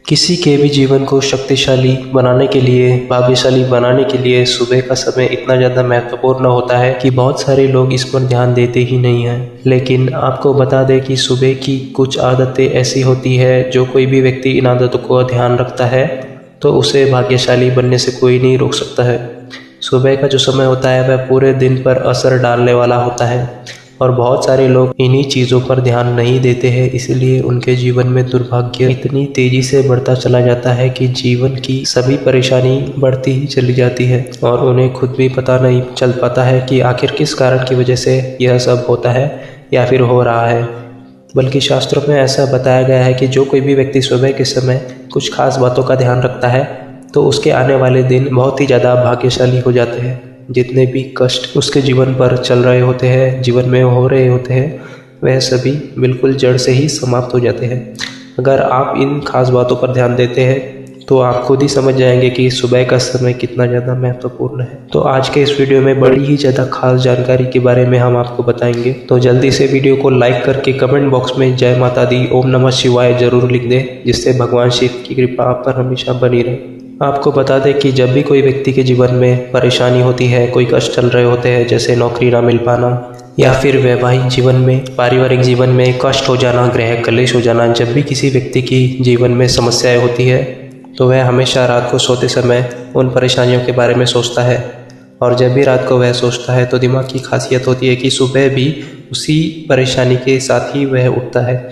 किसी के भी जीवन को शक्तिशाली बनाने के लिए, भाग्यशाली बनाने के लिए सुबह का समय इतना ज़्यादा महत्वपूर्ण होता है कि बहुत सारे लोग इस पर ध्यान देते ही नहीं हैं। लेकिन आपको बता दें कि सुबह की कुछ आदतें ऐसी होती है, जो कोई भी व्यक्ति इन आदतों को ध्यान रखता है तो उसे भाग्यशाली बनने से कोई नहीं रोक सकता है। सुबह का जो समय होता है वह पूरे दिन पर असर डालने वाला होता है और बहुत सारे लोग इन्हीं चीज़ों पर ध्यान नहीं देते हैं, इसलिए उनके जीवन में दुर्भाग्य इतनी तेज़ी से बढ़ता चला जाता है कि जीवन की सभी परेशानी बढ़ती ही चली जाती है और उन्हें खुद भी पता नहीं चल पाता है कि आखिर किस कारण की वजह से यह सब होता है या फिर हो रहा है। बल्कि शास्त्रों में ऐसा बताया गया है कि जो कोई भी व्यक्ति सुबह के समय कुछ खास बातों का ध्यान रखता है तो उसके आने वाले दिन बहुत ही ज़्यादा भाग्यशाली हो जाते हैं। जितने भी कष्ट उसके जीवन पर चल रहे होते हैं, जीवन में हो रहे होते हैं, वह सभी बिल्कुल जड़ से ही समाप्त हो जाते हैं। अगर आप इन खास बातों पर ध्यान देते हैं तो आप खुद ही समझ जाएंगे कि सुबह का समय कितना ज़्यादा महत्वपूर्ण है। तो आज के इस वीडियो में बड़ी ही ज़्यादा खास जानकारी के बारे में हम आपको बताएंगे। तो जल्दी से वीडियो को लाइक करके कमेंट बॉक्स में जय माता दी, ओम नमः शिवाय जरूर लिख दें, जिससे भगवान शिव की कृपा आप पर हमेशा बनी रहे। आपको बता दें कि जब भी कोई व्यक्ति के जीवन में परेशानी होती है, कोई कष्ट चल रहे होते हैं, जैसे नौकरी ना मिल पाना या फिर वैवाहिक जीवन में, पारिवारिक जीवन में कष्ट हो जाना, गृह कलेश हो जाना, जब भी किसी व्यक्ति की जीवन में समस्याएं होती है तो वह हमेशा रात को सोते समय उन परेशानियों के बारे में सोचता है। और जब भी रात को वह सोचता है तो दिमाग की खासियत होती है कि सुबह भी उसी परेशानी के साथ ही वह उठता है।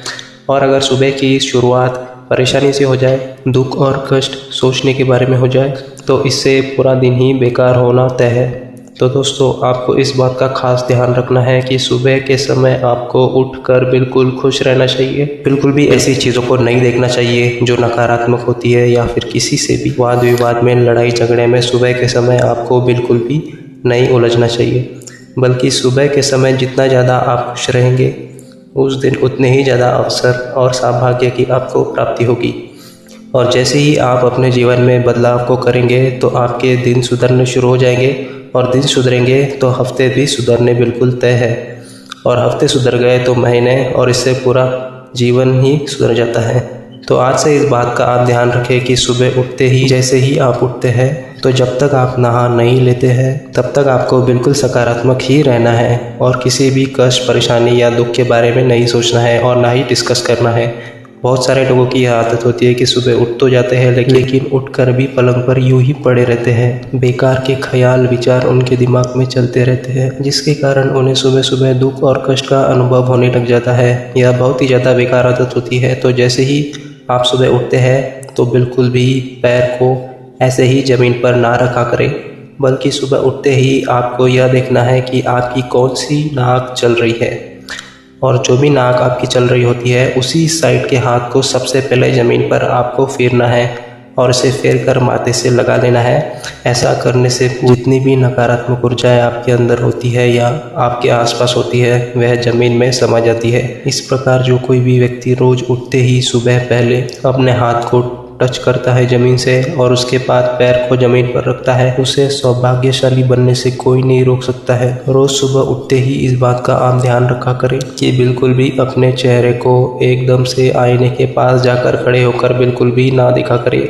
और अगर सुबह की शुरुआत परेशानी से हो जाए, दुख और कष्ट सोचने के बारे में हो जाए, तो इससे पूरा दिन ही बेकार होना तय है। तो दोस्तों, आपको इस बात का खास ध्यान रखना है कि सुबह के समय आपको उठकर बिल्कुल खुश रहना चाहिए। बिल्कुल भी ऐसी चीज़ों को नहीं देखना चाहिए जो नकारात्मक होती है, या फिर किसी से भी वाद विवाद में, लड़ाई झगड़े में सुबह के समय आपको बिल्कुल भी नहीं उलझना चाहिए। बल्कि सुबह के समय जितना ज़्यादा आप खुश रहेंगे, उस दिन उतने ही ज़्यादा अवसर और सौभाग्य की आपको प्राप्ति होगी। और जैसे ही आप अपने जीवन में बदलाव को करेंगे तो आपके दिन सुधरने शुरू हो जाएंगे, और दिन सुधरेंगे तो हफ्ते भी सुधरने बिल्कुल तय है, और हफ्ते सुधर गए तो महीने, और इससे पूरा जीवन ही सुधर जाता है। तो आज से इस बात का आप ध्यान रखें कि सुबह उठते ही, जैसे ही आप उठते हैं, तो जब तक आप नहा नहीं लेते हैं तब तक आपको बिल्कुल सकारात्मक ही रहना है और किसी भी कष्ट, परेशानी या दुख के बारे में नहीं सोचना है और ना ही डिस्कस करना है। बहुत सारे लोगों की यह आदत होती है कि सुबह उठ तो जाते हैं लेकिन उठकर भी पलंग पर यूं ही पड़े रहते हैं। बेकार के ख्याल, विचार उनके दिमाग में चलते रहते हैं, जिसके कारण उन्हें सुबह सुबह दुख और कष्ट का अनुभव होने लग जाता है। यह बहुत ही ज़्यादा बेकार आदत होती है। तो जैसे ही आप सुबह उठते हैं तो बिल्कुल भी पैर को ऐसे ही ज़मीन पर ना रखा करें, बल्कि सुबह उठते ही आपको यह देखना है कि आपकी कौन सी नाक चल रही है, और जो भी नाक आपकी चल रही होती है उसी साइड के हाथ को सबसे पहले ज़मीन पर आपको फेरना है और इसे फेर कर माथे से लगा लेना है। ऐसा करने से जितनी भी नकारात्मक ऊर्जाएं आपके अंदर होती है या आपके आसपास होती है, वह ज़मीन में समा जाती है। इस प्रकार जो कोई भी व्यक्ति रोज़ उठते ही सुबह पहले अपने हाथ को टच करता है ज़मीन से और उसके बाद पैर को ज़मीन पर रखता है, उसे सौभाग्यशाली बनने से कोई नहीं रोक सकता है। रोज़ सुबह उठते ही इस बात का आप ध्यान रखा करें कि बिल्कुल भी अपने चेहरे को एकदम से आईने के पास जाकर खड़े होकर बिल्कुल भी ना दिखा करें।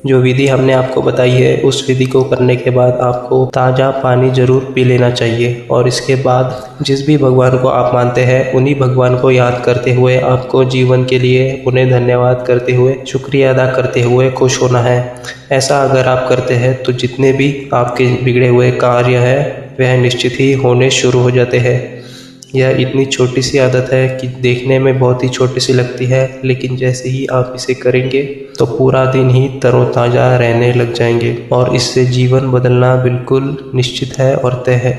जो विधि हमने आपको बताई है, उस विधि को करने के बाद आपको ताज़ा पानी ज़रूर पी लेना चाहिए, और इसके बाद जिस भी भगवान को आप मानते हैं उन्हीं भगवान को याद करते हुए आपको जीवन के लिए उन्हें धन्यवाद करते हुए, शुक्रिया अदा करते हुए खुश होना है। ऐसा अगर आप करते हैं तो जितने भी आपके बिगड़े हुए कार्य हैं वह निश्चित ही होने शुरू हो जाते हैं। यह इतनी छोटी सी आदत है कि देखने में बहुत ही छोटी सी लगती है, लेकिन जैसे ही आप इसे करेंगे तो पूरा दिन ही तरोताज़ा रहने लग जाएंगे और इससे जीवन बदलना बिल्कुल निश्चित है और तय है।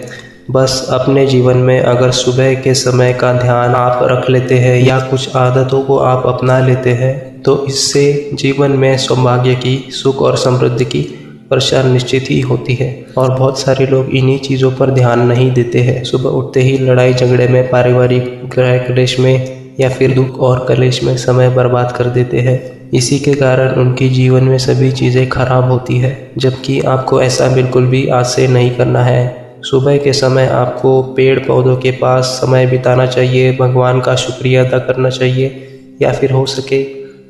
बस अपने जीवन में अगर सुबह के समय का ध्यान आप रख लेते हैं या कुछ आदतों को आप अपना लेते हैं तो इससे जीवन में सौभाग्य की, सुख और समृद्धि की वर्षा निश्चित ही होती है। और बहुत सारे लोग इन्हीं चीज़ों पर ध्यान नहीं देते हैं। सुबह उठते ही लड़ाई झगड़े में, पारिवारिक गृह कलेश में या फिर दुख और कलेश में समय बर्बाद कर देते हैं। इसी के कारण उनकी जीवन में सभी चीज़ें खराब होती है, जबकि आपको ऐसा बिल्कुल भी आज से नहीं करना है। सुबह के समय आपको पेड़ पौधों के पास समय बिताना चाहिए, भगवान का शुक्रिया अदा करना चाहिए, या फिर हो सके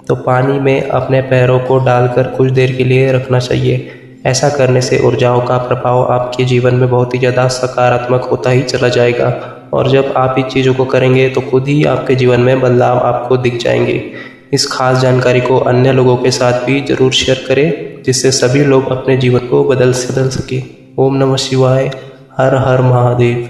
तो पानी में अपने पैरों को डालकर कुछ देर के लिए रखना चाहिए। ऐसा करने से ऊर्जाओं का प्रभाव आपके जीवन में बहुत ही ज़्यादा सकारात्मक होता ही चला जाएगा, और जब आप इन चीज़ों को करेंगे तो खुद ही आपके जीवन में बदलाव आपको दिख जाएंगे। इस खास जानकारी को अन्य लोगों के साथ भी ज़रूर शेयर करें, जिससे सभी लोग अपने जीवन को बदल सकें। ओम नमः शिवाय। हर हर महादेव।